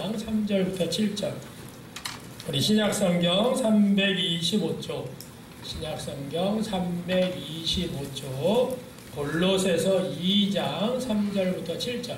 2장 3절부터 7절. 우리 신약성경 325쪽, 신약성경 325쪽, 골로새서 2장 3절부터 7절.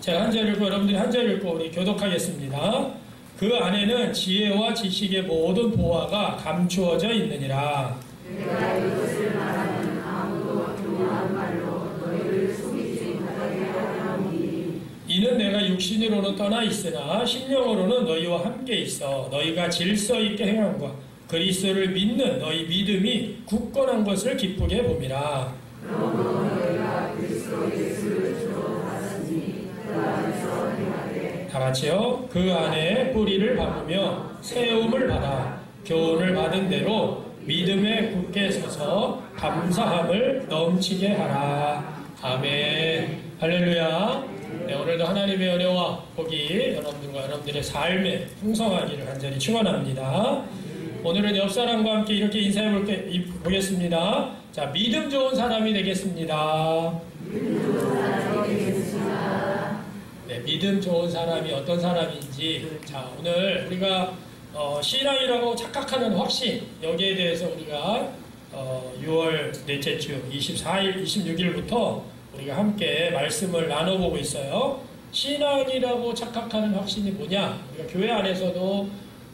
제가 한 절 읽고 여러분들이 한 절 읽고 우리 교독하겠습니다. 그 안에는 지혜와 지식의 모든 보화가 감추어져 있느니라. 내가 이것을 말하는 아무도 교만한 말로 너희를 속이지 못하게 하려니 이는 내가 육신으로는 떠나 있으나 심령으로는 너희와 함께 있어 너희가 질서 있게 행함과 그리스도를 믿는 너희 믿음이 굳건한 것을 기쁘게 봄이라. 그러므로 너희가 그리스도 예수를 주로 받았으니 그 안에서 행하되 다 같이요. 그 안에 뿌리를 박으며 세움을 받아 교훈을 받은 대로 믿음에 굳게 서서 감사함을 넘치게 하라. 아멘. 할렐루야. 네, 오늘도 하나님의 은혜와 복이 여러분들과 여러분들의 삶에 풍성하기를 간절히 축원합니다. 오늘은 옆 사람과 함께 이렇게 인사해 보겠습니다. 자, 믿음 좋은 사람이 되겠습니다. 네, 믿음 좋은 사람이 어떤 사람인지, 자, 오늘 우리가 신앙이라고 착각하는 확신, 여기에 대해서 우리가 6월 넷째 주 24일, 26일부터 우리가 함께 말씀을 나눠보고 있어요. 신앙이라고 착각하는 확신이 뭐냐? 우리가 교회 안에서도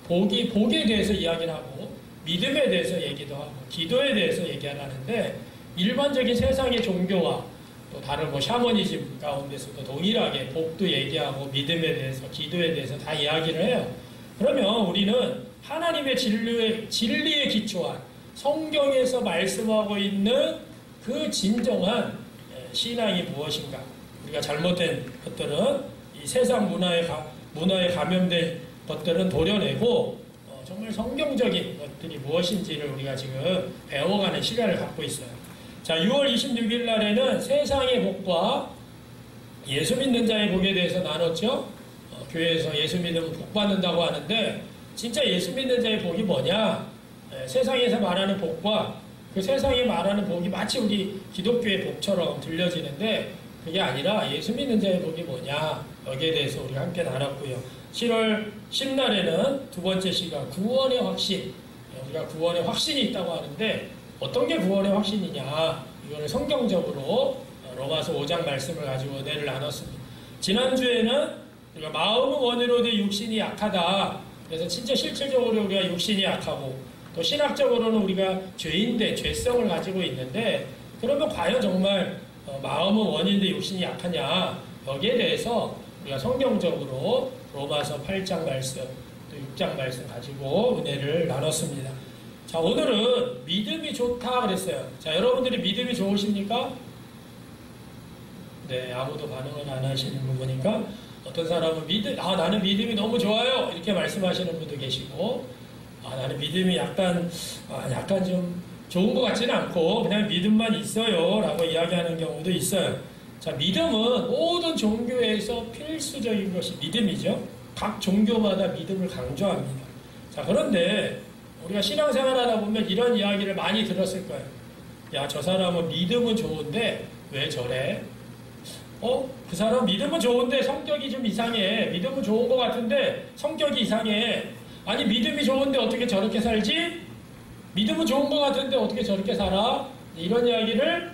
복에 대해서 이야기를 하고 믿음에 대해서 얘기도 하고 기도에 대해서 얘기를 하는데, 일반적인 세상의 종교와 또 다른 샤머니즘 가운데서도 동일하게 복도 얘기하고 믿음에 대해서 기도에 대해서 다 이야기를 해요. 그러면 우리는 하나님의 진리에 기초한 성경에서 말씀하고 있는 그 진정한 신앙이 무엇인가? 우리가 잘못된 것들은 이 세상 문화에 감염된 것들은 도려내고 정말 성경적인 것들이 무엇인지를 우리가 지금 배워가는 시간을 갖고 있어요. 자, 6월 26일 날에는 세상의 복과 예수 믿는 자의 복에 대해서 나눴죠. 교회에서 예수 믿으면 복 받는다고 하는데 진짜 예수 믿는 자의 복이 뭐냐? 세상에서 말하는 복과 그 세상에 말하는 복이 마치 우리 기독교의 복처럼 들려지는데 그게 아니라 예수 믿는 자의 복이 뭐냐? 여기에 대해서 우리가 함께 나눴고요. 7월 10날에는 두 번째 시간 구원의 확신, 우리가 구원의 확신이 있다고 하는데 어떤 게 구원의 확신이냐? 이거를 성경적으로 로마서 5장 말씀을 가지고 은혜를 나눴습니다. 지난주에는 우리가 마음은 원으로도 육신이 약하다. 그래서 진짜 실질적으로 우리가 육신이 약하고 또 신학적으로는 우리가 죄인데 죄성을 가지고 있는데, 그러면 과연 정말 마음은 원인데 육신이 약하냐? 여기에 대해서 우리가 성경적으로 로마서 8장 말씀 또 6장 말씀 가지고 은혜를 나눴습니다. 자, 오늘은 믿음이 좋다 그랬어요. 자, 여러분들이 믿음이 좋으십니까? 네, 아무도 반응을 안 하시는 거 보니까 어떤 사람은 나는 믿음이 너무 좋아요 이렇게 말씀하시는 분도 계시고, 나는 믿음이 약간 좀 좋은 것 같지는 않고 그냥 믿음만 있어요 라고 이야기하는 경우도 있어요. 자, 믿음은 모든 종교에서 필수적인 것이 믿음이죠. 각 종교마다 믿음을 강조합니다. 자, 그런데 우리가 신앙생활 하다 보면 이런 이야기를 많이 들었을 거예요. 야, 저 사람은 믿음은 좋은데 왜 저래? 그 사람 믿음은 좋은데 성격이 좀 이상해. 믿음은 좋은 것 같은데 성격이 이상해. 아니, 믿음이 좋은데 어떻게 저렇게 살지? 믿음은 좋은 것 같은데 어떻게 저렇게 살아? 이런 이야기를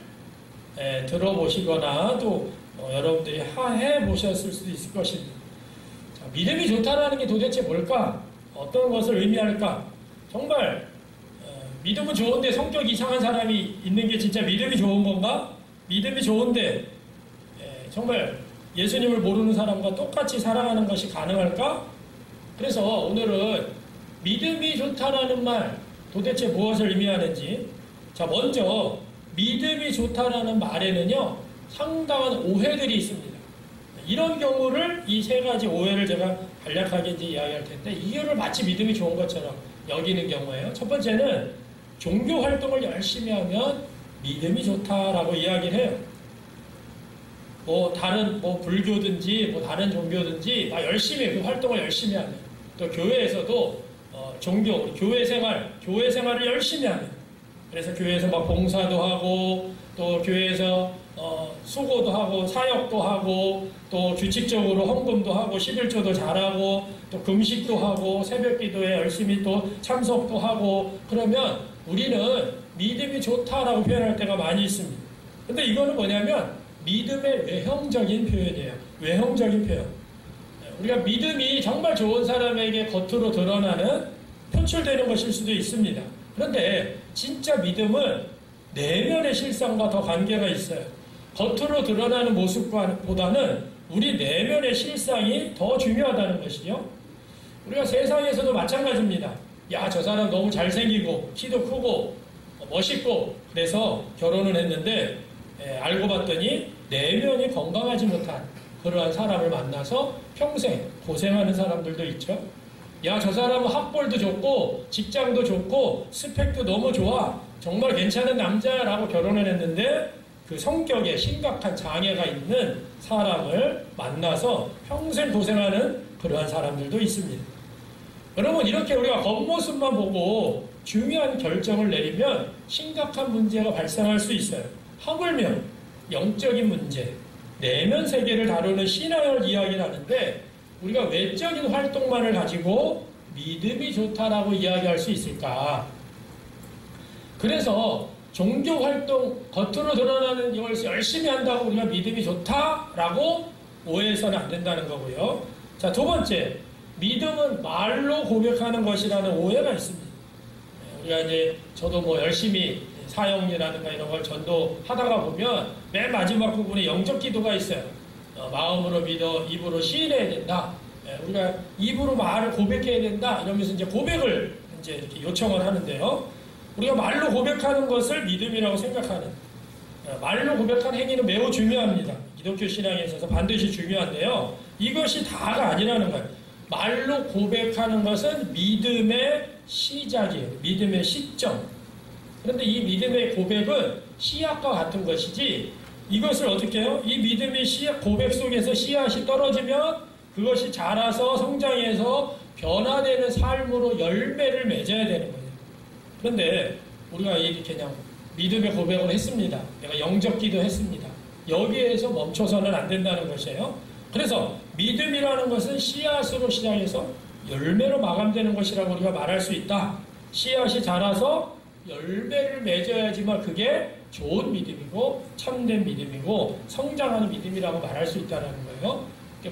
들어보시거나 또 여러분들이 해보셨을 수도 있을 것입니다. 자, 믿음이 좋다라는 게 도대체 뭘까? 어떤 것을 의미할까? 정말 믿음은 좋은데 성격이 이상한 사람이 있는 게 진짜 믿음이 좋은 건가? 믿음이 좋은데 정말 예수님을 모르는 사람과 똑같이 살아가는 것이 가능할까? 그래서 오늘은 믿음이 좋다라는 말 도대체 무엇을 의미하는지, 자, 먼저 믿음이 좋다라는 말에는요 상당한 오해들이 있습니다. 이런 경우를 이 세 가지 오해를 제가 간략하게 이제 이야기할 텐데, 이거를 마치 믿음이 좋은 것처럼 여기는 경우예요. 첫 번째는 종교 활동을 열심히 하면 믿음이 좋다라고 이야기를 해요. 다른 불교든지 다른 종교든지 다 열심히 그 활동을 열심히 하면, 또 교회에서도 교회 생활을 열심히 하면 그래서 교회에서 막 봉사도 하고 또 교회에서 수고도 하고 사역도 하고 또 규칙적으로 헌금도 하고 11조도 잘하고 또 금식도 하고 새벽기도에 열심히 또 참석도 하고 그러면 우리는 믿음이 좋다라고 표현할 때가 많이 있습니다. 근데 이거는 뭐냐면 믿음의 외형적인 표현이에요. 외형적인 표현. 우리가 믿음이 정말 좋은 사람에게 겉으로 드러나는 표출되는 것일 수도 있습니다. 그런데 진짜 믿음은 내면의 실상과 더 관계가 있어요. 겉으로 드러나는 모습보다는 우리 내면의 실상이 더 중요하다는 것이죠. 우리가 세상에서도 마찬가지입니다. 야, 저 사람 너무 잘생기고 키도 크고 멋있고 그래서 결혼을 했는데 알고 봤더니 내면이 건강하지 못한 그러한 사람을 만나서 평생 고생하는 사람들도 있죠. 야, 저 사람은 학벌도 좋고 직장도 좋고 스펙도 너무 좋아. 정말 괜찮은 남자라고 결혼을 했는데 그 성격에 심각한 장애가 있는 사람을 만나서 평생 고생하는 그러한 사람들도 있습니다. 여러분, 이렇게 우리가 겉모습만 보고 중요한 결정을 내리면 심각한 문제가 발생할 수 있어요. 하물며 영적인 문제, 내면 세계를 다루는 신앙을 이야기를 하는데 우리가 외적인 활동만을 가지고 믿음이 좋다라고 이야기할 수 있을까? 그래서 종교 활동, 겉으로 드러나는 이걸 열심히 한다고 우리가 믿음이 좋다라고 오해해서는 안 된다는 거고요. 자, 두 번째, 믿음은 말로 고백하는 것이라는 오해가 있습니다. 우리가 이제 저도 뭐 열심히 사역이라든가 이런 걸 전도하다가 보면 맨 마지막 부분에 영적 기도가 있어요. 마음으로 믿어 입으로 시인해야 된다. 우리가 입으로 말을 고백해야 된다. 이러면서 이제 고백을 이제 이렇게 요청을 하는데요. 우리가 말로 고백하는 것을 믿음이라고 생각하는 말로 고백한 행위는 매우 중요합니다. 기독교 신앙에 있어서 반드시 중요한데요. 이것이 다가 아니라는 거예요. 말로 고백하는 것은 믿음의 시작이에요. 믿음의 시점. 그런데 이 믿음의 고백은 씨앗과 같은 것이지 이것을 어떻게 해요? 이 믿음의 씨앗, 고백 속에서 씨앗이 떨어지면 그것이 자라서 성장해서 변화되는 삶으로 열매를 맺어야 되는 거예요. 그런데 우리가 이렇게 그냥 믿음의 고백을 했습니다. 내가 영적 기도했습니다. 여기에서 멈춰서는 안 된다는 것이에요. 그래서 믿음이라는 것은 씨앗으로 시작해서 열매로 마감되는 것이라고 우리가 말할 수 있다. 씨앗이 자라서 열매를 맺어야지만 그게 좋은 믿음이고 참된 믿음이고 성장하는 믿음이라고 말할 수 있다는 거예요.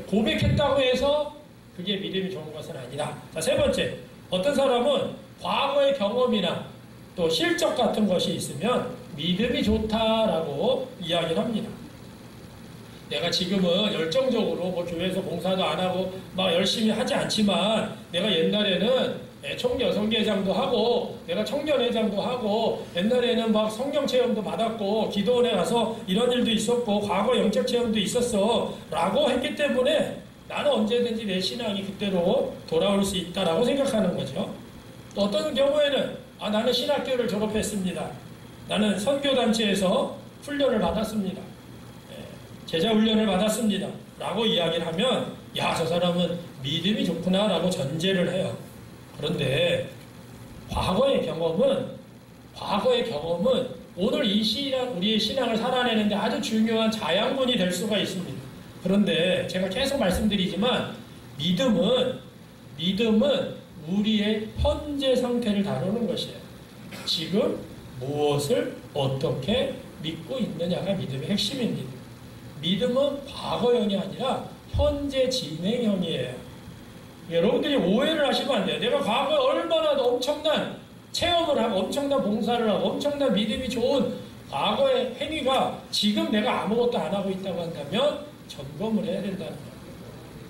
고백했다고 해서 그게 믿음이 좋은 것은 아니다. 자, 세 번째, 어떤 사람은 과거의 경험이나 또 실적 같은 것이 있으면 믿음이 좋다라고 이야기를 합니다. 내가 지금은 열정적으로 뭐 교회에서 봉사도 안 하고 막 열심히 하지 않지만 내가 옛날에는 총여성계장도 하고 내가 청년회장도 하고 옛날에는 막 성경체험도 받았고 기도원에 가서 이런 일도 있었고 과거 영적체험도 있었어 라고 했기 때문에 나는 언제든지 내 신앙이 그때로 돌아올 수 있다라고 생각하는 거죠. 또 어떤 경우에는 나는 신학교를 졸업했습니다. 나는 선교단체에서 훈련을 받았습니다. 제자훈련을 받았습니다. 라고 이야기를 하면 야, 저 사람은 믿음이 좋구나 라고 전제를 해요. 그런데 과거의 경험은 오늘 이 우리의 신앙을 살아내는데 아주 중요한 자양분이 될 수가 있습니다. 그런데 제가 계속 말씀드리지만 믿음은 우리의 현재 상태를 다루는 것이에요. 지금 무엇을 어떻게 믿고 있느냐가 믿음의 핵심입니다. 믿음은 과거형이 아니라 현재 진행형이에요. 여러분들이 오해를 하시면 안 돼요. 내가 과거에 얼마나 엄청난 체험을 하고 엄청난 봉사를 하고 엄청난 믿음이 좋은 과거의 행위가 지금 내가 아무것도 안 하고 있다고 한다면 점검을 해야 된다는 거예요.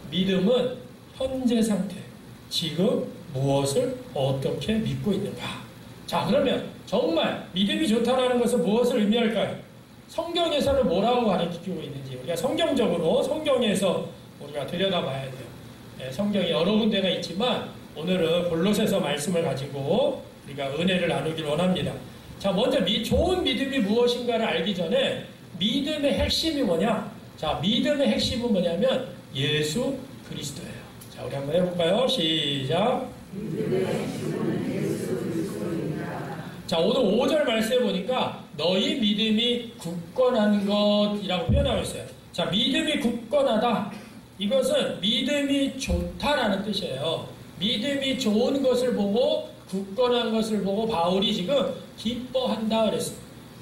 믿음은 현재 상태, 지금 무엇을 어떻게 믿고 있는가. 자, 그러면 정말 믿음이 좋다는 것은 무엇을 의미할까요? 성경에서는 뭐라고 가르치고 있는지 우리가 성경적으로 성경에서 우리가 들여다봐야 돼요. 성경이 여러 군데가 있지만 오늘은 골로새서 말씀을 가지고 우리가 은혜를 나누길 원합니다. 자, 먼저 좋은 믿음이 무엇인가를 알기 전에 믿음의 핵심이 뭐냐? 자, 믿음의 핵심은 뭐냐면 예수 그리스도예요. 자, 우리 한번 해볼까요? 시작. 믿음의 핵심은 예수 그리스도입니다. 자, 오늘 5절 말씀에 보니까 너희 믿음이 굳건한 것이라고 표현하고 있어요. 자, 믿음이 굳건하다. 이것은 믿음이 좋다라는 뜻이에요. 믿음이 좋은 것을 보고 굳건한 것을 보고 바울이 지금 기뻐한다 그랬어요.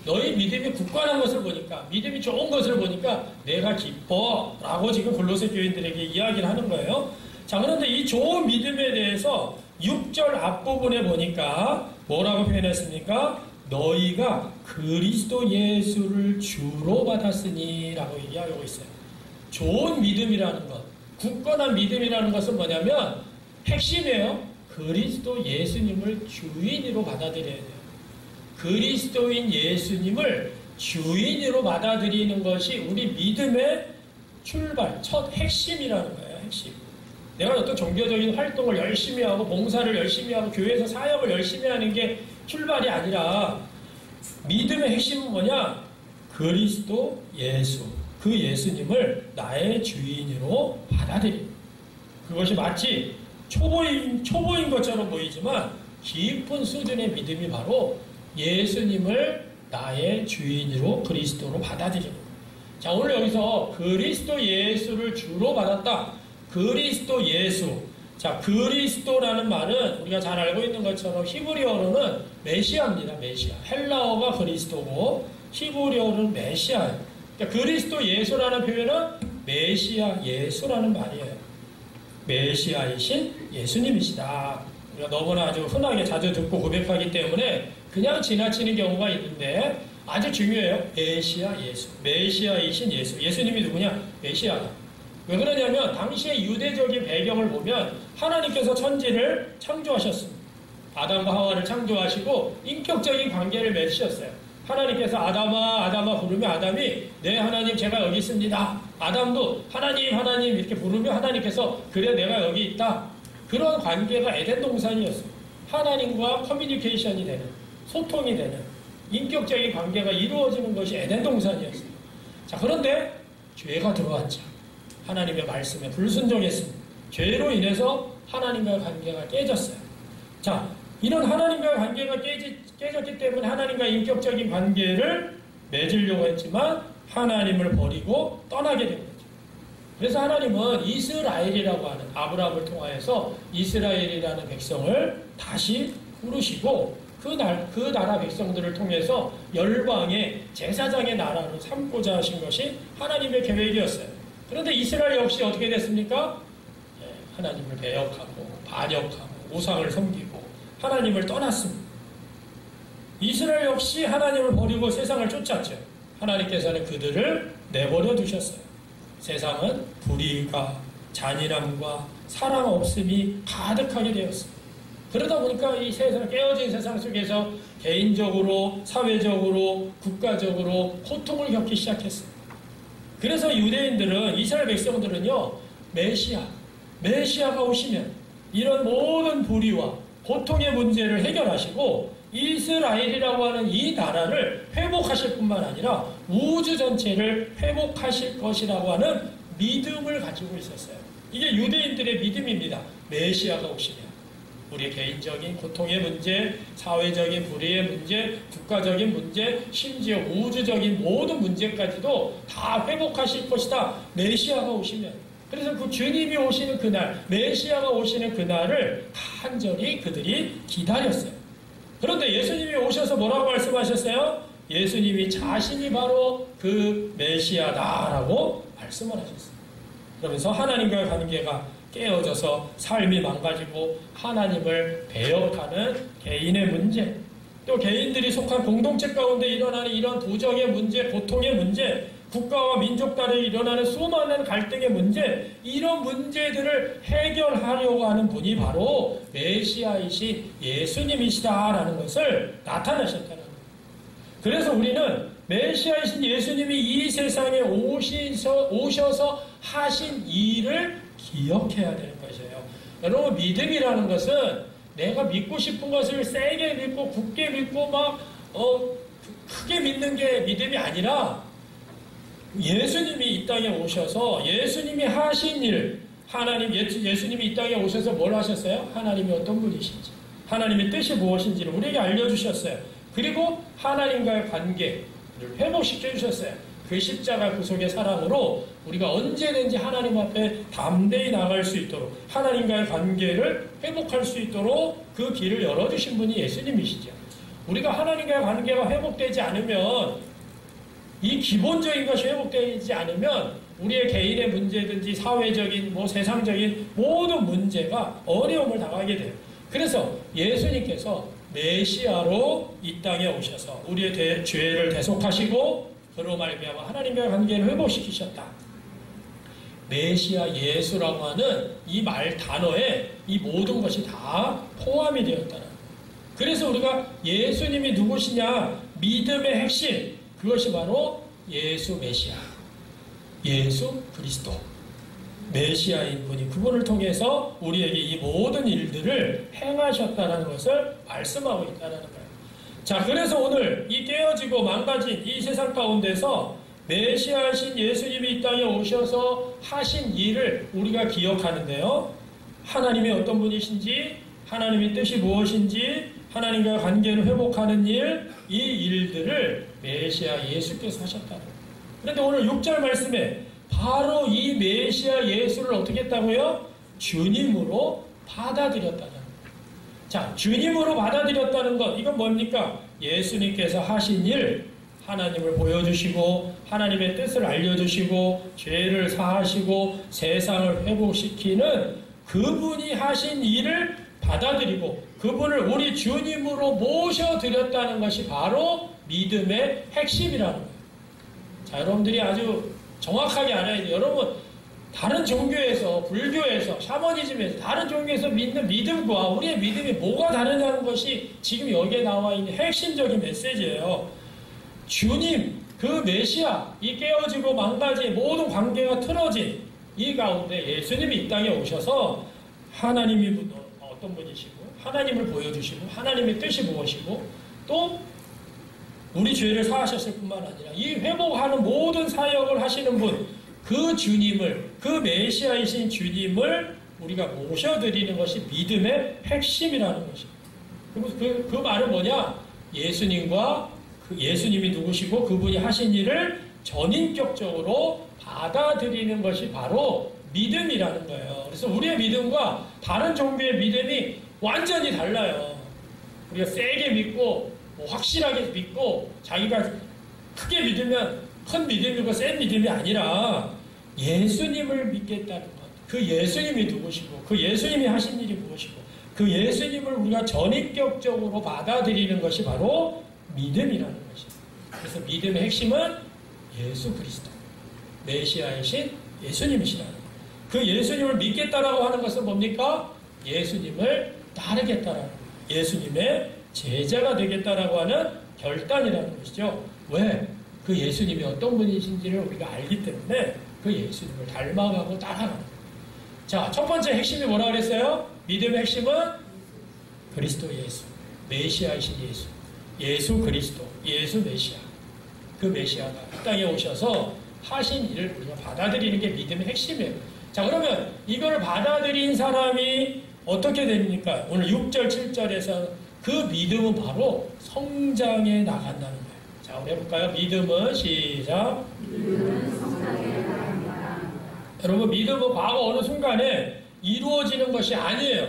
너희 믿음이 굳건한 것을 보니까, 믿음이 좋은 것을 보니까 내가 기뻐 라고 지금 골로새 교인들에게 이야기를 하는 거예요. 자, 그런데 이 좋은 믿음에 대해서 6절 앞부분에 보니까 뭐라고 표현했습니까? 너희가 그리스도 예수를 주로 받았으니 라고 얘기하고 있어요. 좋은 믿음이라는 것, 굳건한 믿음이라는 것은 뭐냐면 핵심이에요. 그리스도 예수님을 주인으로 받아들여야 돼요. 그리스도인 예수님을 주인으로 받아들이는 것이 우리 믿음의 출발, 첫 핵심이라는 거예요. 핵심. 내가 어떤 종교적인 활동을 열심히 하고 봉사를 열심히 하고 교회에서 사역을 열심히 하는 게 출발이 아니라 믿음의 핵심은 뭐냐? 그리스도 예수, 그 예수님을 나의 주인으로 받아들이는 그것이 마치 초보인 것처럼 보이지만 깊은 수준의 믿음이 바로 예수님을 나의 주인으로 그리스도로 받아들이는 거예요. 자, 오늘 여기서 그리스도 예수를 주로 받았다. 그리스도 예수. 자, 그리스도라는 말은 우리가 잘 알고 있는 것처럼 히브리어로는 메시아입니다. 메시아. 헬라어가 그리스도고 히브리어로는 메시아예요. 그러니까 그리스도 예수라는 표현은 메시아 예수라는 말이에요. 메시아이신 예수님이시다. 우리가 너무나 아주 흔하게 자주 듣고 고백하기 때문에 그냥 지나치는 경우가 있는데 아주 중요해요. 메시아 예수. 메시아이신 예수. 예수님이 누구냐? 메시아다. 왜 그러냐면 당시의 유대적인 배경을 보면 하나님께서 천지를 창조하셨습니다. 아담과 하와를 창조하시고 인격적인 관계를 맺으셨어요. 하나님께서 아담아 부르며 아담이 네 하나님 제가 여기 있습니다. 아담도 하나님 이렇게 부르며 하나님께서 그래 내가 여기 있다. 그런 관계가 에덴 동산이었어요. 하나님과 커뮤니케이션이 되는, 소통이 되는 인격적인 관계가 이루어지는 것이 에덴 동산이었어요. 자, 그런데 죄가 들어왔죠. 하나님의 말씀에 불순종했습니다. 죄로 인해서 하나님과의 관계가 깨졌어요. 자, 이런 하나님과의 관계가 깨졌기 때문에 하나님과 인격적인 관계를 맺으려고 했지만 하나님을 버리고 떠나게 된 거죠. 그래서 하나님은 이스라엘이라고 하는 아브라함을 통하여서 이스라엘이라는 백성을 다시 부르시고 그 나라 백성들을 통해서 열방의 제사장의 나라로 삼고자 하신 것이 하나님의 계획이었어요. 그런데 이스라엘 역시 어떻게 됐습니까? 하나님을 배역하고 반역하고 우상을 섬기고 하나님을 떠났습니다. 이스라엘 역시 하나님을 버리고 세상을 쫓았죠. 하나님께서는 그들을 내버려 두셨어요. 세상은 불의가 잔인함과 사랑 없음이 가득하게 되었습니다. 그러다 보니까 이 세상, 깨어진 세상 속에서 개인적으로, 사회적으로, 국가적으로 고통을 겪기 시작했어요. 그래서 유대인들은, 이스라엘 백성들은요, 메시아가 오시면 이런 모든 불의와 고통의 문제를 해결하시고 이스라엘이라고 하는 이 나라를 회복하실 뿐만 아니라 우주 전체를 회복하실 것이라고 하는 믿음을 가지고 있었어요. 이게 유대인들의 믿음입니다. 메시아가 오시면 우리 개인적인 고통의 문제, 사회적인 불의의 문제, 국가적인 문제, 심지어 우주적인 모든 문제까지도 다 회복하실 것이다. 메시아가 오시면. 그래서 그 주님이 오시는 그날, 메시아가 오시는 그날을 간절히 그들이 기다렸어요. 그런데 예수님이 오셔서 뭐라고 말씀하셨어요? 예수님이 자신이 바로 그 메시아다라고 말씀을 하셨어요. 그러면서 하나님과의 관계가 깨어져서 삶이 망가지고 하나님을 배역하는 개인의 문제, 또 개인들이 속한 공동체 가운데 일어나는 이런 도적의 문제, 고통의 문제, 국가와 민족 간에 일어나는 수많은 갈등의 문제, 이런 문제들을 해결하려고 하는 분이 바로 메시아이신 예수님이시다라는 것을 나타내셨다는 거예요. 그래서 우리는 메시아이신 예수님이 이 세상에 오셔서 하신 일을 기억해야 되는 것이에요. 여러분, 믿음이라는 것은 내가 믿고 싶은 것을 세게 믿고 굳게 믿고 막 크게 믿는 게 믿음이 아니라 예수님이 이 땅에 오셔서 예수님이 하신 일, 예수님이 이 땅에 오셔서 뭘 하셨어요? 하나님이 어떤 분이신지, 하나님의 뜻이 무엇인지를 우리에게 알려주셨어요. 그리고 하나님과의 관계를 회복시켜 주셨어요. 그 십자가 구속의 사랑으로 우리가 언제든지 하나님 앞에 담대히 나갈 수 있도록 하나님과의 관계를 회복할 수 있도록 그 길을 열어주신 분이 예수님이시죠. 우리가 하나님과의 관계가 회복되지 않으면, 이 기본적인 것이 회복되지 않으면 우리의 개인의 문제든지 사회적인 세상적인 모든 문제가 어려움을 당하게 돼요. 그래서 예수님께서 메시아로 이 땅에 오셔서 우리의 죄를 대속하시고 그로 말미암아 하나님과의 관계를 회복시키셨다. 메시아 예수라고 하는 이 말 단어에 이 모든 것이 다 포함이 되었다는. 그래서 우리가 예수님이 누구시냐, 믿음의 핵심, 그것이 바로 예수 메시아, 예수 그리스도, 메시아인 분이 그분을 통해서 우리에게 이 모든 일들을 행하셨다는 것을 말씀하고 있다는 거예요. 자, 그래서 오늘 이 깨어지고 망가진 이 세상 가운데서 메시아이신 예수님이 이 땅에 오셔서 하신 일을 우리가 기억하는데요. 하나님이 어떤 분이신지, 하나님의 뜻이 무엇인지, 하나님과 관계를 회복하는 일, 이 일들을 메시아 예수께서 하셨다는 거예요. 그런데 오늘 6절 말씀에 바로 이 메시아 예수를 어떻게 했다고요? 주님으로 받아들였다는 거예요. 자, 주님으로 받아들였다는 것, 이건 뭡니까? 예수님께서 하신 일, 하나님을 보여주시고 하나님의 뜻을 알려주시고 죄를 사하시고 세상을 회복시키는 그분이 하신 일을 받아들이고 그분을 우리 주님으로 모셔드렸다는 것이 바로 믿음의 핵심이라는 거예요. 자, 여러분들이 아주 정확하게 알아야 돼요. 여러분, 다른 종교에서, 불교에서, 샤머니즘에서, 다른 종교에서 믿는 믿음과 우리의 믿음이 뭐가 다르냐는 것이 지금 여기에 나와 있는 핵심적인 메시지예요. 주님, 그 메시아, 이 깨어지고 망가진 모든 관계가 틀어진 이 가운데 예수님이 이 땅에 오셔서 하나님이 어떤 분이시고 하나님을 보여주시고 하나님의 뜻이 무엇이고 또 우리 죄를 사하셨을 뿐만 아니라 이 회복하는 모든 사역을 하시는 분, 그 주님을, 그 메시아이신 주님을 우리가 모셔드리는 것이 믿음의 핵심이라는 것입니다. 그 말은 뭐냐? 예수님과 예수님이 누구시고 그분이 하신 일을 전인격적으로 받아들이는 것이 바로 믿음이라는 거예요. 그래서 우리의 믿음과 다른 종교의 믿음이 완전히 달라요. 우리가 세게 믿고 확실하게 믿고 자기가 크게 믿으면 큰 믿음이고 센 믿음이 아니라 예수님을 믿겠다는 것. 그 예수님이 누구시고 그 예수님이 하신 일이 무엇이고 그 예수님을 우리가 전인격적으로 받아들이는 것이 바로 믿음이라는 것입니다. 그래서 믿음의 핵심은 예수 그리스도, 메시아이신 예수님이시라는 거예요. 그 예수님을 믿겠다라고 하는 것은 뭡니까? 예수님을 따르겠다라는 거예요. 예수님의 제자가 되겠다라고 하는 결단이라는 것이죠. 왜? 그 예수님이 어떤 분이신지를 우리가 알기 때문에 그 예수님을 닮아가고 따라가는 거예요. 자, 첫 번째 핵심이 뭐라 그랬어요? 믿음의 핵심은 그리스도 예수, 메시아이신 예수, 예수 그리스도, 예수 메시아. 그 메시아가 이 땅에 오셔서 하신 일을 우리가 받아들이는 게 믿음의 핵심이에요. 자, 그러면 이걸 받아들인 사람이 어떻게 됩니까? 오늘 6절, 7절에서 그 믿음은 바로 성장해 나간다는 거예요. 자, 우리 해볼까요? 믿음은 시작. 믿음은 성장해 나갑니다. 여러분, 믿음은 과거 어느 순간에 이루어지는 것이 아니에요.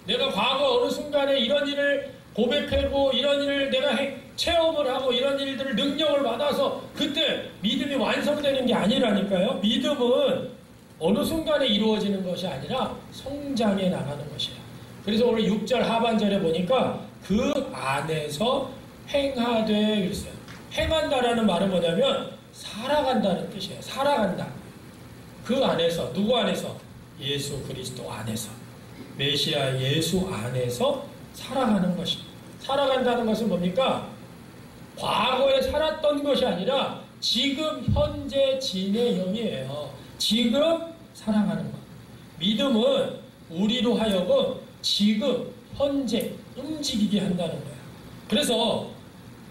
내가 과거 어느 순간에 이런 일을 고백하고 이런 일을 내가 체험을 하고 이런 일들을 능력을 받아서 그때 믿음이 완성되는 게 아니라니까요. 믿음은 어느 순간에 이루어지는 것이 아니라 성장해 나가는 것이에요. 그래서 오늘 6절 하반절에 보니까 그 안에서 행하되 그랬어요. 행한다라는 말은 뭐냐면 살아간다는 뜻이에요. 살아간다. 그 안에서, 누구 안에서? 예수 그리스도 안에서, 메시아 예수 안에서 살아가는 것입니다. 살아간다는 것은 뭡니까? 과거에 살았던 것이 아니라 지금 현재 진행형이에요. 지금 살아가는 것. 믿음은 우리로 하여금 지금 현재 움직이게 한다는 거예요. 그래서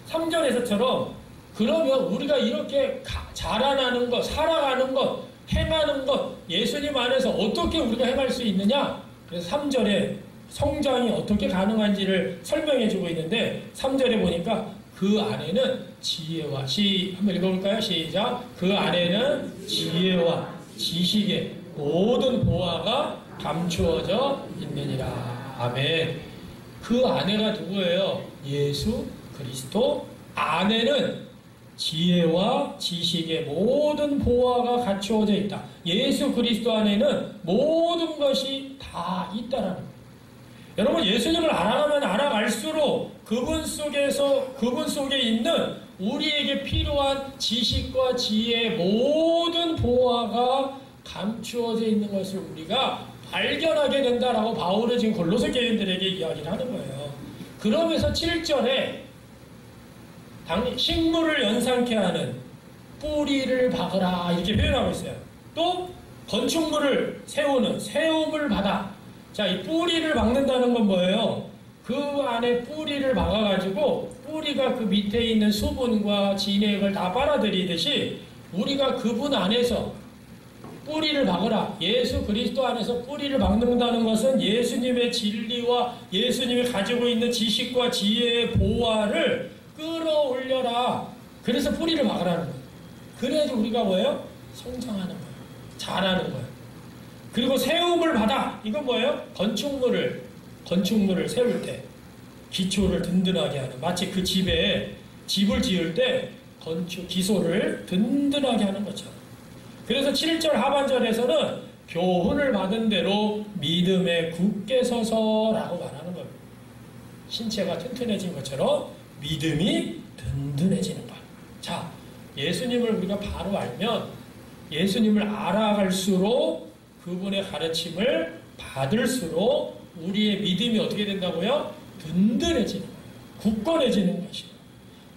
3절에서처럼 그러면 우리가 이렇게 자라나는 것, 살아가는 것, 행하는 것, 예수님 안에서 어떻게 우리가 행할 수 있느냐? 그래서 3절에 성장이 어떻게 가능한지를 설명해 주고 있는데 3절에 보니까 그 안에는 지혜와 한번 읽어볼까요? 시작. 그 안에는 지혜와 지식의 모든 보화가 감추어져 있느니라. 아멘. 그 안에가 누구예요? 예수 그리스도 안에는 지혜와 지식의 모든 보화가 갖추어져 있다. 예수 그리스도 안에는 모든 것이 다 있다라는 거예요. 여러분, 예수님을 알아가면 알아갈수록 그분 속에 있는 우리에게 필요한 지식과 지혜의 모든 보화가 감추어져 있는 것을 우리가 발견하게 된다라고 바울은 지금 골로새 교인들에게 이야기를 하는 거예요. 그러면서 7절에 식물을 연상케 하는 뿌리를 박으라 이렇게 표현하고 있어요. 또 건축물을 세움을 받아. 자, 이 뿌리를 박는다는 건 뭐예요? 그 안에 뿌리를 박아가지고 뿌리가 그 밑에 있는 수분과 진액을 다 빨아들이듯이 우리가 그분 안에서 뿌리를 박으라. 예수 그리스도 안에서 뿌리를 박는다는 것은 예수님의 진리와 예수님이 가지고 있는 지식과 지혜의 보화를 끌어올려라. 그래서 뿌리를 박으라는 거예요. 그래야지 우리가 뭐예요? 성장하는 거예요. 잘하는 거예요. 그리고 세움을 받아. 이건 뭐예요? 건축물을 세울 때 기초를 든든하게 하는, 마치 그 집을 지을 때 기소를 든든하게 하는 것처럼. 그래서 7절 하반절에서는 교훈을 받은 대로 믿음에 굳게 서서라고 말하는 겁니다. 신체가 튼튼해진 것처럼 믿음이 든든해지는 것. 자, 예수님을 우리가 바로 알면 예수님을 알아갈수록 그분의 가르침을 받을수록 우리의 믿음이 어떻게 된다고요? 든든해지는 거예요. 굳건해지는 것이에요.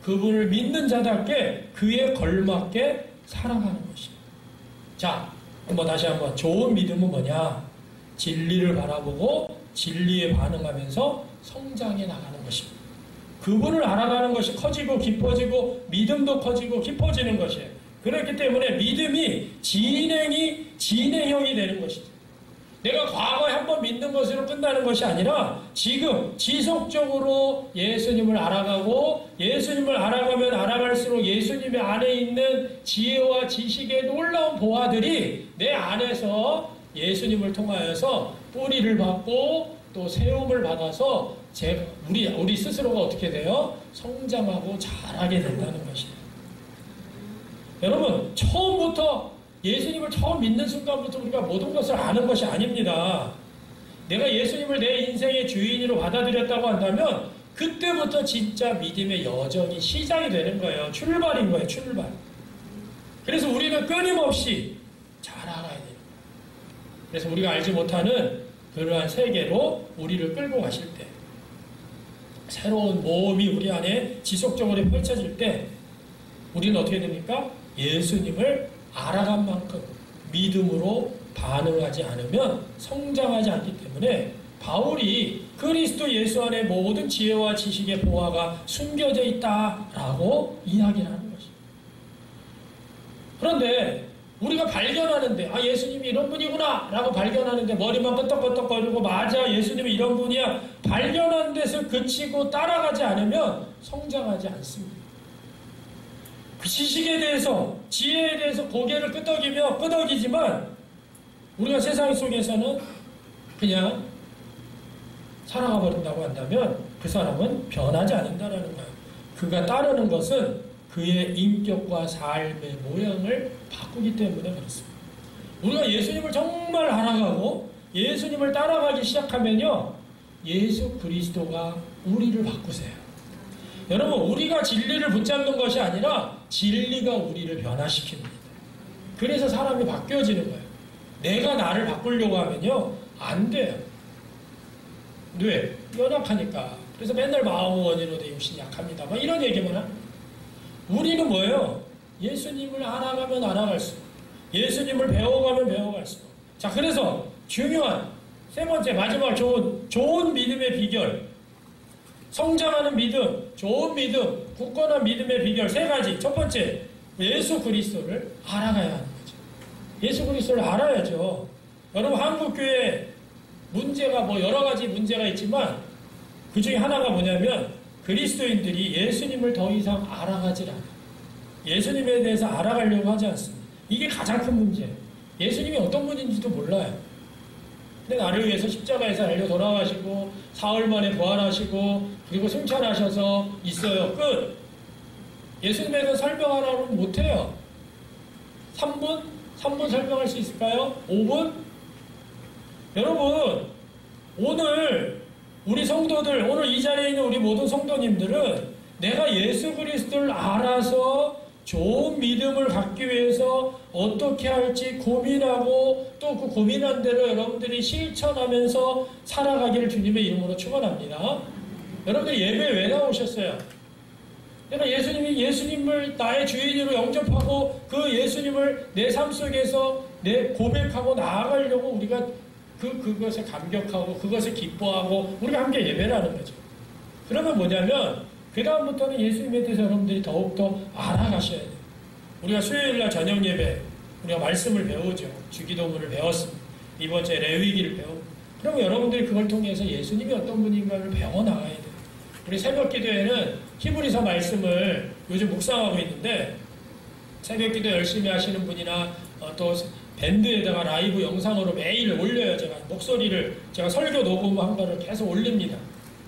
그분을 믿는 자답게 그에 걸맞게 살아가는 것이에요. 자, 다시 한번 좋은 믿음은 뭐냐? 진리를 바라보고 진리에 반응하면서 성장해 나가는 것입니다. 그분을 알아가는 것이 커지고 깊어지고 믿음도 커지고 깊어지는 것이에요. 그렇기 때문에 믿음이 진행형이 되는 것이죠. 내가 과거에 한번 믿는 것으로 끝나는 것이 아니라 지금 지속적으로 예수님을 알아가고 예수님을 알아가면 알아갈수록 예수님의 안에 있는 지혜와 지식의 놀라운 보화들이 내 안에서 예수님을 통하여서 뿌리를 받고 또 세움을 받아서 우리 스스로가 어떻게 돼요? 성장하고 자라게 된다는 것이에요. 여러분, 처음부터 예수님을 처음 믿는 순간부터 우리가 모든 것을 아는 것이 아닙니다. 내가 예수님을 내 인생의 주인으로 받아들였다고 한다면 그때부터 진짜 믿음의 여정이 시작이 되는 거예요. 출발인 거예요. 출발. 그래서 우리는 끊임없이 자라가야 돼요. 그래서 우리가 알지 못하는 그러한 세계로 우리를 끌고 가실 때, 새로운 모험이 우리 안에 지속적으로 펼쳐질 때 우리는 어떻게 됩니까? 예수님을 알아간 만큼 믿음으로 반응하지 않으면 성장하지 않기 때문에 바울이 그리스도 예수 안에 모든 지혜와 지식의 보화가 숨겨져 있다라고 이야기를 하는 것입니다. 그런데 우리가 발견하는데 예수님이 이런 분이구나 라고 발견하는데 머리만 끄덕끄덕거리고 맞아 예수님이 이런 분이야 발견한 데서 그치고 따라가지 않으면 성장하지 않습니다. 그 지식에 대해서 지혜에 대해서 고개를 끄덕이지만 우리가 세상 속에서는 그냥 살아가 버린다고 한다면 그 사람은 변하지 않는다는 거예요. 그가 따르는 것은 그의 인격과 삶의 모양을 바꾸기 때문에 그렇습니다. 우리가 예수님을 정말 알아가고 예수님을 따라가기 시작하면요, 예수 그리스도가 우리를 바꾸세요. 여러분, 우리가 진리를 붙잡는 것이 아니라 진리가 우리를 변화시킵니다. 그래서 사람이 바뀌어지는 거예요. 내가 나를 바꾸려고 하면요, 안 돼요. 왜? 연약하니까. 그래서 맨날 마음은 원인으로 내 육신이 약합니다. 막 이런 얘기만 합니다. 우리는 뭐예요? 예수님을 알아가면 알아갈수록, 예수님을 배워가면 배워갈수록. 자, 그래서 중요한 세 번째, 마지막 좋은 믿음의 비결. 성장하는 믿음, 좋은 믿음, 굳건한 믿음의 비결 세 가지. 첫 번째, 예수 그리스도를 알아가야 하는 거죠. 예수 그리스도를 알아야죠. 여러분, 한국교회 문제가 뭐 여러 가지 문제가 있지만 그 중에 하나가 뭐냐면 그리스도인들이 예수님을 더 이상 알아가질 않아요. 예수님에 대해서 알아가려고 하지 않습니다. 이게 가장 큰 문제예요. 예수님이 어떤 분인지도 몰라요. 근데 나를 위해서 십자가에서 달려 돌아가시고 사흘 만에 부활하시고 그리고 승천하셔서 있어요. 끝. 예수님에 대해서 설명하라고 못해요. 3분? 3분 설명할 수 있을까요? 5분? 여러분, 오늘 우리 성도들, 오늘 이 자리에 있는 우리 모든 성도님들은 내가 예수 그리스도를 알아서 좋은 믿음을 갖기 위해서 어떻게 할지 고민하고 또 그 고민한 대로 여러분들이 실천하면서 살아가기를 주님의 이름으로 축원합니다. 여러분들 예배에 왜 나오셨어요? 내가 예수님을 나의 주인으로 영접하고 그 예수님을 내 삶 속에서 내 고백하고 나아가려고 우리가 그것에 감격하고 그것에 기뻐하고 우리가 함께 예배를 하는 거죠. 그러면 뭐냐면 그 다음부터는 예수님에 대해서 여러분들이 더욱더 알아가셔야 돼요. 우리가 수요일날 저녁 예배 우리가 말씀을 배우죠. 주기도문을 배웠습니다. 이번 주에 레위기를 배우고 그러면 여러분들이 그걸 통해서 예수님이 어떤 분인가를 배워나가야 돼요. 우리 새벽 기도에는 히브리서 말씀을 요즘 묵상하고 있는데 새벽 기도 열심히 하시는 분이나 또 밴드에다가 라이브 영상으로 매일 올려요. 제가 목소리를 제가 설교 녹음한 거를 계속 올립니다.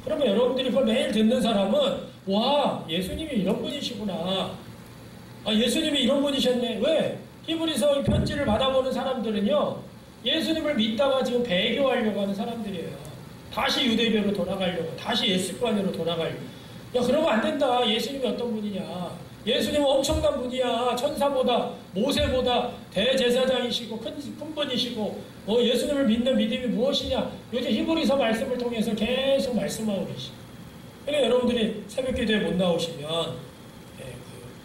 그러면 여러분들이 그걸 매일 듣는 사람은 와 예수님이 이런 분이시구나. 예수님이 이런 분이셨네. 왜? 히브리서 편지를 받아보는 사람들은요. 예수님을 믿다가 지금 배교하려고 하는 사람들이에요. 다시 유대교로 돌아가려고. 다시 옛습관으로 돌아가려고. 야 그러면 안 된다. 예수님이 어떤 분이냐. 예수님은 엄청난 분이야. 천사보다 모세보다 대제사장이시고 큰 분이시고 예수님을 믿는 믿음이 무엇이냐. 요즘 히브리서 말씀을 통해서 계속 말씀하고 계시고 그러니까 여러분들이 새벽기도에 못 나오시면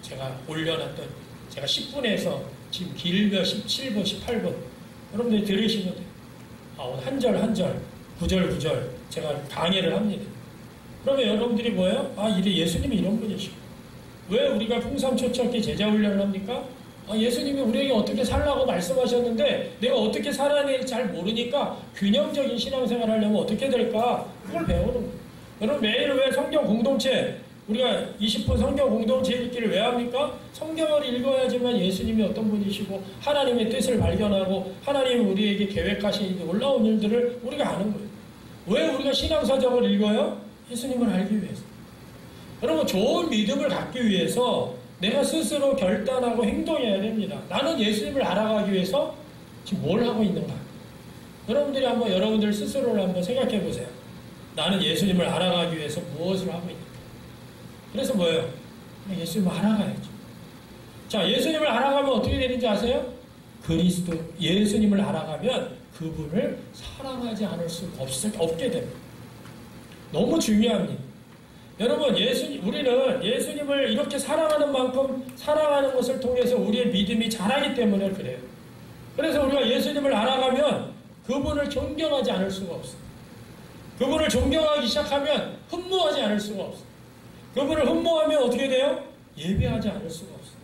제가 올려놨던 제가 10분에서 지금 길면 17분 18분 여러분들이 들으시면 돼요. 오늘 한 절 한 절 구절 구절 제가 강의를 합니다. 그러면 여러분들이 뭐예요? 이래 예수님이 이런 분이시고 왜 우리가 풍성초창기 제자훈련을 합니까? 예수님이 우리에게 어떻게 살라고 말씀하셨는데 내가 어떻게 살아야 될지 잘 모르니까 균형적인 신앙생활 하려면 어떻게 될까? 그걸 배우는 거예요. 여러분 매일 왜 성경 공동체 우리가 20분 성경 공동체 읽기를 왜 합니까? 성경을 읽어야지만 예수님이 어떤 분이시고 하나님의 뜻을 발견하고 하나님이 우리에게 계획하신 올라온 일들을 우리가 아는 거예요. 왜 우리가 신앙서적을 읽어요? 예수님을 알기 위해서. 여러분 좋은 믿음을 갖기 위해서 내가 스스로 결단하고 행동해야 됩니다. 나는 예수님을 알아가기 위해서 지금 뭘 하고 있는가? 여러분들이 한번 여러분들 스스로를 한번 생각해 보세요. 나는 예수님을 알아가기 위해서 무엇을 하고 있는가? 그래서 뭐예요? 예수님을 알아가야죠. 자, 예수님을 알아가면 어떻게 되는지 아세요? 그리스도 예수님을 알아가면 그분을 사랑하지 않을 수 없게 됩니다. 너무 중요합니다. 여러분, 우리는 예수님을 이렇게 사랑하는 만큼 사랑하는 것을 통해서 우리의 믿음이 자라기 때문에 그래요. 그래서 우리가 예수님을 알아가면 그분을 존경하지 않을 수가 없어요. 그분을 존경하기 시작하면 흠모하지 않을 수가 없어요. 그분을 흠모하면 어떻게 돼요? 예배하지 않을 수가 없어요.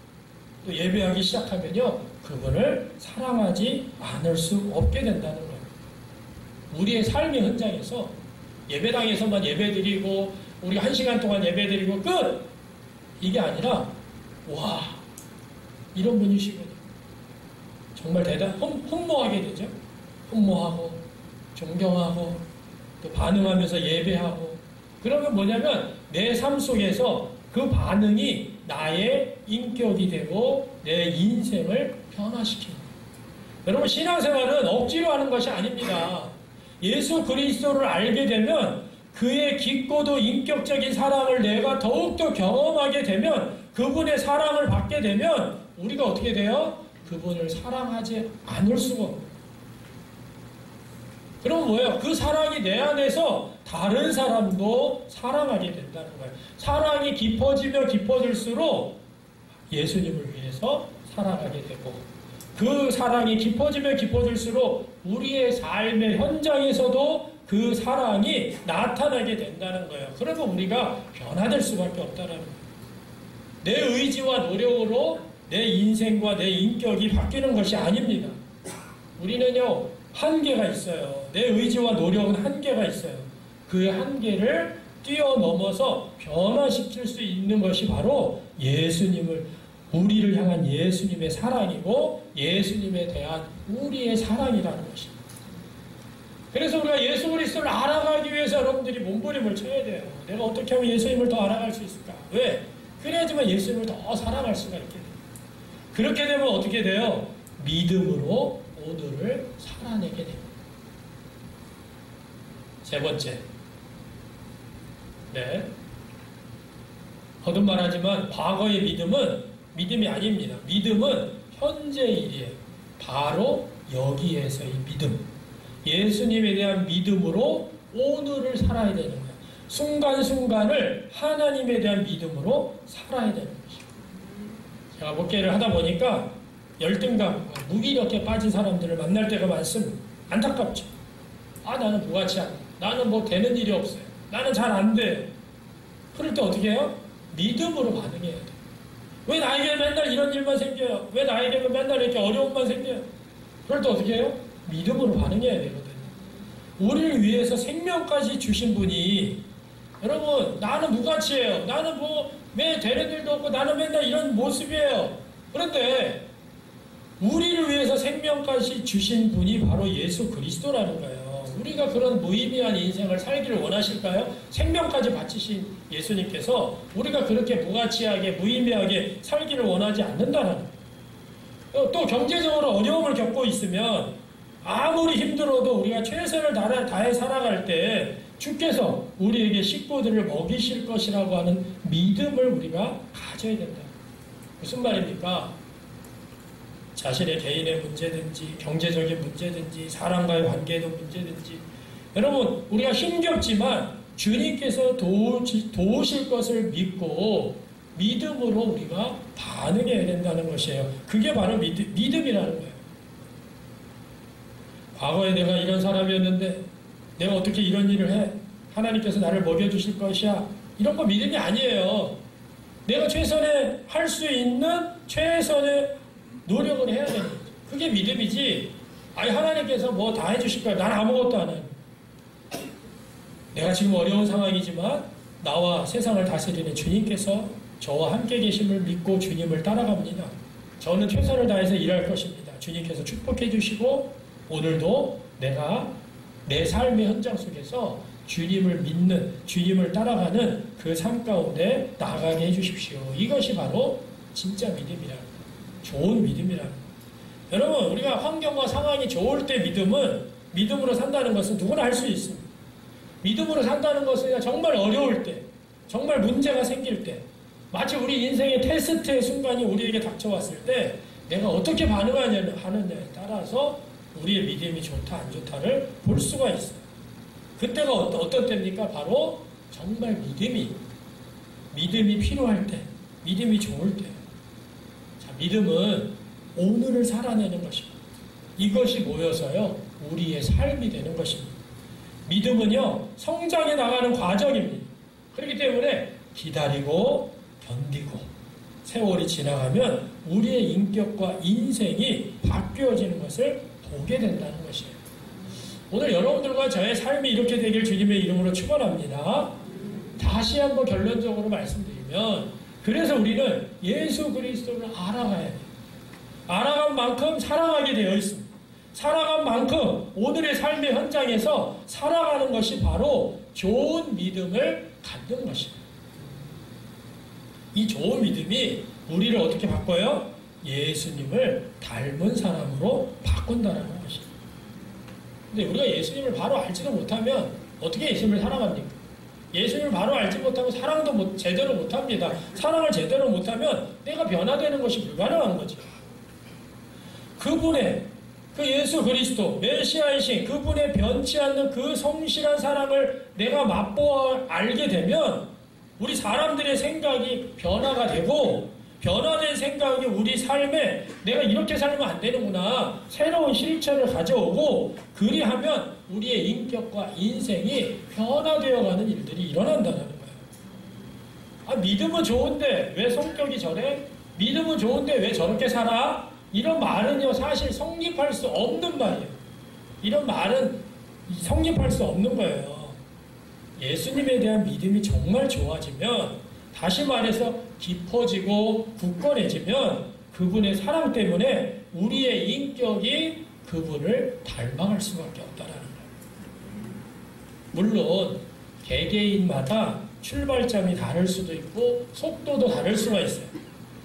또 예배하기 시작하면요, 그분을 사랑하지 않을 수 없게 된다는 거예요. 우리의 삶의 현장에서 예배당에서만 예배드리고 우리 1시간 동안 예배드리고 끝! 이게 아니라 와 이런 분이시군요. 정말 흠모하게 되죠. 흠모하고 존경하고 또 반응하면서 예배하고 그러면 뭐냐면 내 삶 속에서 그 반응이 나의 인격이 되고 내 인생을 변화시킵니다. 여러분 신앙생활은 억지로 하는 것이 아닙니다. 예수 그리스도를 알게 되면 그의 깊고도 인격적인 사랑을 내가 더욱더 경험하게 되면 그분의 사랑을 받게 되면 우리가 어떻게 돼요? 그분을 사랑하지 않을 수가 없어요. 그럼 뭐예요? 그 사랑이 내 안에서 다른 사람도 사랑하게 된다는 거예요. 사랑이 깊어지면 깊어질수록 예수님을 위해서 살아가게 되고 그 사랑이 깊어지면 깊어질수록 우리의 삶의 현장에서도 그 사랑이 나타나게 된다는 거예요. 그러면 우리가 변화될 수밖에 없다는 거예요. 내 의지와 노력으로 내 인생과 내 인격이 바뀌는 것이 아닙니다. 우리는요 한계가 있어요. 내 의지와 노력은 한계가 있어요. 그 한계를 뛰어넘어서 변화시킬 수 있는 것이 바로 우리를 향한 예수님의 사랑이고 예수님에 대한 우리의 사랑이라는 것입니다. 그래서 우리가 예수 그리스도를 알아가기 위해서 여러분들이 몸부림을 쳐야 돼요. 내가 어떻게 하면 예수님을 더 알아갈 수 있을까? 왜? 그래야지만 예수님을 더 사랑할 수가 있게 돼요. 그렇게 되면 어떻게 돼요? 믿음으로 오늘을 살아내게 됩니다. 세 번째, 네, 거듭 말하지만 과거의 믿음은 믿음이 아닙니다. 믿음은 현재 일이에요. 바로 여기에서의 믿음. 예수님에 대한 믿음으로 오늘을 살아야 되는 거예요. 순간순간을 하나님에 대한 믿음으로 살아야 되는 것이죠. 제가 목회를 하다 보니까 열등감, 무기력에 빠진 사람들을 만날 때가 많습니다. 안타깝죠. 나는 무가치하다. 나는 뭐 되는 일이 없어요. 나는 잘 안 돼요. 그럴 때 어떻게 해요? 믿음으로 반응해야 돼요. 왜 나에게 맨날 이런 일만 생겨요? 왜 나에게는 맨날 이렇게 어려움만 생겨요? 그럴 때 어떻게 해요? 믿음으로 반응해야 되거든요. 우리를 위해서 생명까지 주신 분이, 여러분, 나는 무가치예요. 나는 왜 되는 일도 없고 나는 맨날 이런 모습이에요. 그런데 우리를 위해서 생명까지 주신 분이 바로 예수 그리스도라는 거예요. 우리가 그런 무의미한 인생을 살기를 원하실까요? 생명까지 바치신 예수님께서 우리가 그렇게 무가치하게 무의미하게 살기를 원하지 않는다는 거예요. 또 경제적으로 어려움을 겪고 있으면 아무리 힘들어도 우리가 최선을 다해 살아갈 때 주께서 우리에게 식구들을 먹이실 것이라고 하는 믿음을 우리가 가져야 된다. 무슨 말입니까? 자신의 개인의 문제든지 경제적인 문제든지 사람과의 관계의 문제든지, 여러분, 우리가 힘겹지만 주님께서 도우실 것을 믿고 믿음으로 우리가 반응해야 된다는 것이에요. 그게 바로 믿음이라는 거예요. 과거에 내가 이런 사람이었는데 내가 어떻게 이런 일을 해? 하나님께서 나를 먹여주실 것이야. 이런 거 믿음이 아니에요. 내가 최선에 할 수 있는 최선의 노력을 해야 되는 거죠. 그게 믿음이지. 하나님께서 뭐 다 해주실 거야. 난 아무것도 안 해요. 내가 지금 어려운 상황이지만 나와 세상을 다스리는 주님께서 저와 함께 계심을 믿고 주님을 따라갑니다. 저는 최선을 다해서 일할 것입니다. 주님께서 축복해 주시고 오늘도 내가 내 삶의 현장 속에서 주님을 믿는, 주님을 따라가는 그 삶 가운데 나아가게 해주십시오. 이것이 바로 진짜 믿음이라는 거예요. 좋은 믿음이라는 거예요. 여러분, 우리가 환경과 상황이 좋을 때 믿음으로 산다는 것은 누구나 할 수 있습니다. 믿음으로 산다는 것은 정말 어려울 때, 정말 문제가 생길 때, 마치 우리 인생의 테스트의 순간이 우리에게 닥쳐왔을 때 내가 어떻게 반응하느냐에 따라서 우리의 믿음이 좋다 안 좋다를 볼 수가 있어요. 그때가 어떤 때입니까? 바로 정말 믿음이 필요할 때, 믿음이 좋을 때. 자, 믿음은 오늘을 살아내는 것입니다. 이것이 모여서요 우리의 삶이 되는 것입니다. 믿음은요 성장해 나가는 과정입니다. 그렇기 때문에 기다리고 견디고 세월이 지나가면 우리의 인격과 인생이 바뀌어지는 것을 보게 된다는 것이에요. 오늘 여러분들과 저의 삶이 이렇게 되길 주님의 이름으로 축원합니다. 다시 한번 결론적으로 말씀드리면, 그래서 우리는 예수 그리스도를 알아가야 돼요. 알아간 만큼 살아가게 되어 있습니다. 살아간 만큼 오늘의 삶의 현장에서 살아가는 것이 바로 좋은 믿음을 갖는 것입니다. 이 좋은 믿음이 우리를 어떻게 바꿔요? 예수님을 닮은 사람으로 바꾼다는 것입니다. 근데 우리가 예수님을 바로 알지도 못하면 어떻게 예수님을 사랑합니까? 예수님을 바로 알지 못하면 사랑도 제대로 못합니다. 사랑을 제대로 못하면 내가 변화되는 것이 불가능한 거죠. 그분의 그 예수 그리스도 메시아이신 그분의 변치 않는 그 성실한 사랑을 내가 맛보아 알게 되면 우리 사람들의 생각이 변화가 되고, 변화된 생각이 우리 삶에 내가 이렇게 살면 안 되는구나 새로운 실천을 가져오고, 그리하면 우리의 인격과 인생이 변화되어가는 일들이 일어난다는 거예요. 믿음은 좋은데 왜 성격이 저래? 믿음은 좋은데 왜 저렇게 살아? 이런 말은요 사실 성립할 수 없는 말이에요. 이런 말은 성립할 수 없는 거예요. 예수님에 대한 믿음이 정말 좋아지면, 다시 말해서 깊어지고 굳건해지면 그분의 사랑 때문에 우리의 인격이 그분을 닮아갈 수밖에 없다라는 거예요. 물론 개개인마다 출발점이 다를 수도 있고 속도도 다를 수가 있어요.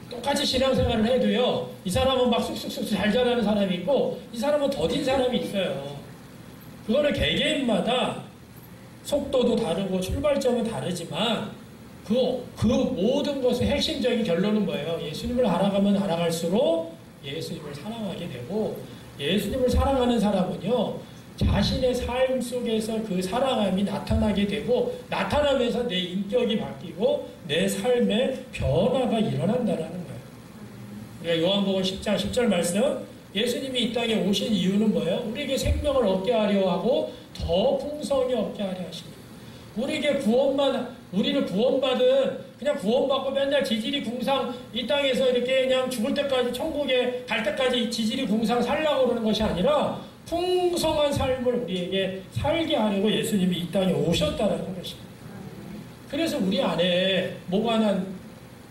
똑같이 신앙생활을 해도요, 이 사람은 막 쑥쑥쑥 잘 자라는 사람이 있고 이 사람은 더딘 사람이 있어요. 그거는 개개인마다 속도도 다르고 출발점은 다르지만 그 모든 것의 핵심적인 결론은 뭐예요? 예수님을 알아가면 알아갈수록 예수님을 사랑하게 되고, 예수님을 사랑하는 사람은요, 자신의 삶 속에서 그 사랑함이 나타나게 되고, 나타나면서 내 인격이 바뀌고 내 삶에 변화가 일어난다는 거예요. 우리가 요한복음 10장 10절 말씀, 예수님이 이 땅에 오신 이유는 뭐예요? 우리에게 생명을 얻게 하려 하고 더 풍성히 얻게 하려 하십니다. 우리를 구원받은, 그냥 구원받고 맨날 지지리 궁상, 이 땅에서 이렇게 그냥 죽을 때까지, 천국에 갈 때까지 지지리 궁상 살라고 그러는 것이 아니라 풍성한 삶을 우리에게 살게 하려고 예수님이 이 땅에 오셨다는 것입니다. 그래서 우리 안에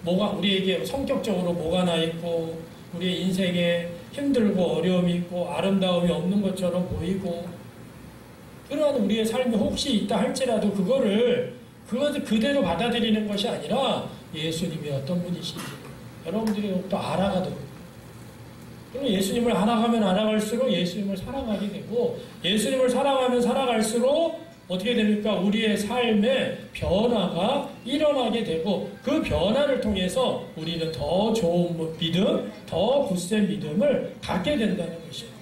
우리에게 성격적으로 뭐가 나 있고, 우리의 인생에 힘들고 어려움이 있고 아름다움이 없는 것처럼 보이고, 그러한 우리의 삶이 혹시 있다 할지라도 그것을 그대로 받아들이는 것이 아니라 예수님이 어떤 분이신지 여러분들이 또 알아가도록, 그리고 예수님을 알아가면 알아갈수록 예수님을 사랑하게 되고, 예수님을 사랑하면 살아갈수록 어떻게 됩니까? 우리의 삶에 변화가 일어나게 되고, 그 변화를 통해서 우리는 더 좋은 믿음, 더 굳센 믿음을 갖게 된다는 것이에요.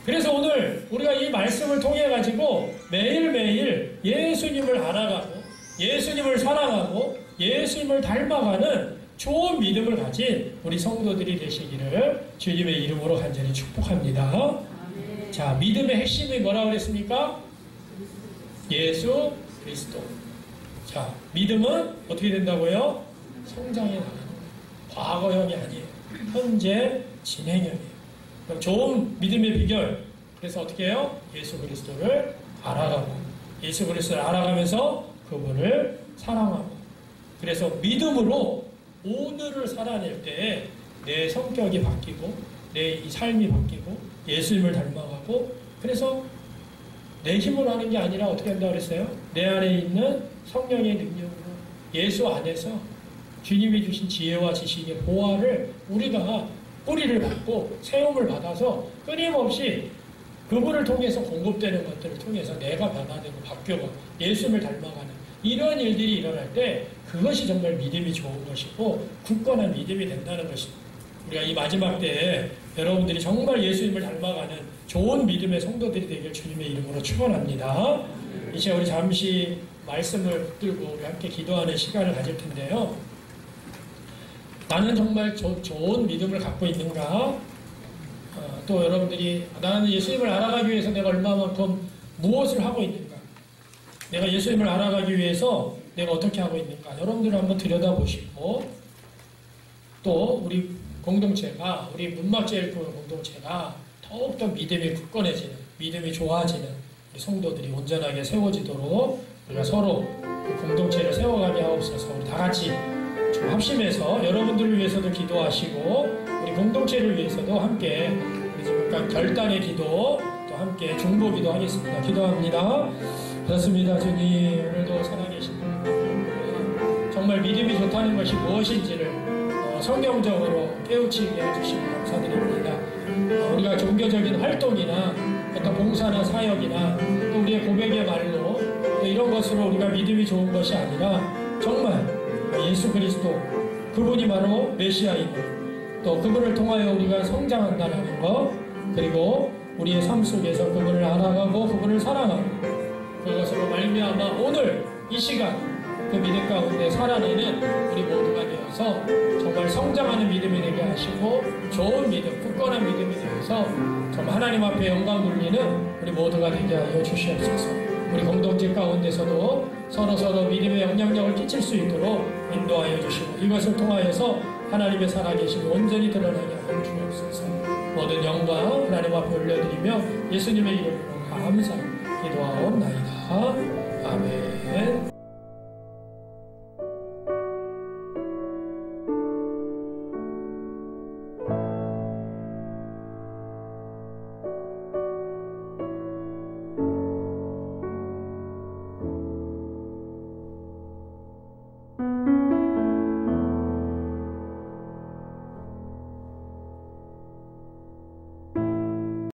그래서 오늘 우리가 이 말씀을 통해 가지고 매일매일 예수님을 알아가고 예수님을 사랑하고 예수님을 닮아가는 좋은 믿음을 가진 우리 성도들이 되시기를 주님의 이름으로 간절히 축복합니다. 아멘. 자, 믿음의 핵심이 뭐라고 그랬습니까? 예수 그리스도. 자, 믿음은 어떻게 된다고요? 성장해 나가는 거예요. 과거형이 아니에요. 현재 진행형이에요. 그럼 좋은 믿음의 비결, 그래서 어떻게 해요? 예수 그리스도를 알아가고, 예수 그리스도를 알아가면서 그분을 사랑하고, 그래서 믿음으로 오늘을 살아낼 때 내 성격이 바뀌고 내 이 삶이 바뀌고 예수님을 닮아가고, 그래서 내 힘으로 하는 게 아니라 어떻게 한다고 그랬어요? 내 안에 있는 성령의 능력으로 예수 안에서 주님이 주신 지혜와 지식의 보화를 우리가 뿌리를 받고 세움을 받아서 끊임없이 그분을 통해서 공급되는 것들을 통해서 내가 변화되고 바뀌고 예수님을 닮아가는 이런 일들이 일어날 때 그것이 정말 믿음이 좋은 것이고 굳건한 믿음이 된다는 것입니다. 우리가 이 마지막 때에 여러분들이 정말 예수님을 닮아가는 좋은 믿음의 성도들이 되길 주님의 이름으로 축원합니다. 이제 우리 잠시 말씀을 붙들고 우리 함께 기도하는 시간을 가질 텐데요. 나는 정말 좋은 믿음을 갖고 있는가? 또 여러분들이 나는 예수님을 알아가기 위해서 내가 얼마만큼 무엇을 하고 있는가? 내가 예수님을 알아가기 위해서 내가 어떻게 하고 있는가? 여러분들 한번 들여다보시고, 또 우리 공동체가, 우리 문막제일교회 공동체가 더욱더 믿음이 굳건해지는, 믿음이 좋아지는 우리 성도들이 온전하게 세워지도록 우리가 서로 그 공동체를 세워가게 하옵소서. 우리 다 같이 좀 합심해서 여러분들을 위해서도 기도하시고 우리 공동체를 위해서도 함께 우리 지금 결단의 기도 또 함께 중보기도 하겠습니다. 기도합니다. 그렇습니다. 주님, 오늘도 살아계신 정말 믿음이 좋다는 것이 무엇인지를 성경적으로 깨우치게 해주시고 감사드립니다. 우리가 종교적인 활동이나 어떤 봉사나 사역이나 또 우리의 고백의 말로 또 이런 것으로 우리가 믿음이 좋은 것이 아니라 정말 예수 그리스도, 그분이 바로 메시아이고 또 그분을 통하여 우리가 성장한다는 것, 그리고 우리의 삶 속에서 그분을 알아가고 그분을 사랑하고 그것으로 말미암아 오늘 이 시간 그 믿음 가운데 살아내는 우리 모두가 되어서 정말 성장하는 믿음이 되게 하시고 좋은 믿음, 굳건한 믿음이 되어서 정말 하나님 앞에 영광 돌리는 우리 모두가 되게 하여 주시옵소서. 우리 공동체 가운데서도 서로 믿음의 영향력을 끼칠 수 있도록 인도하여 주시고 이것을 통하여서 하나님의 살아계심이 온전히 드러나게 하여 주옵소서. 모든 영광 하나님 앞에 올려드리며 예수님의 이름으로 감사합니다. 기도하옵나이다. 아멘.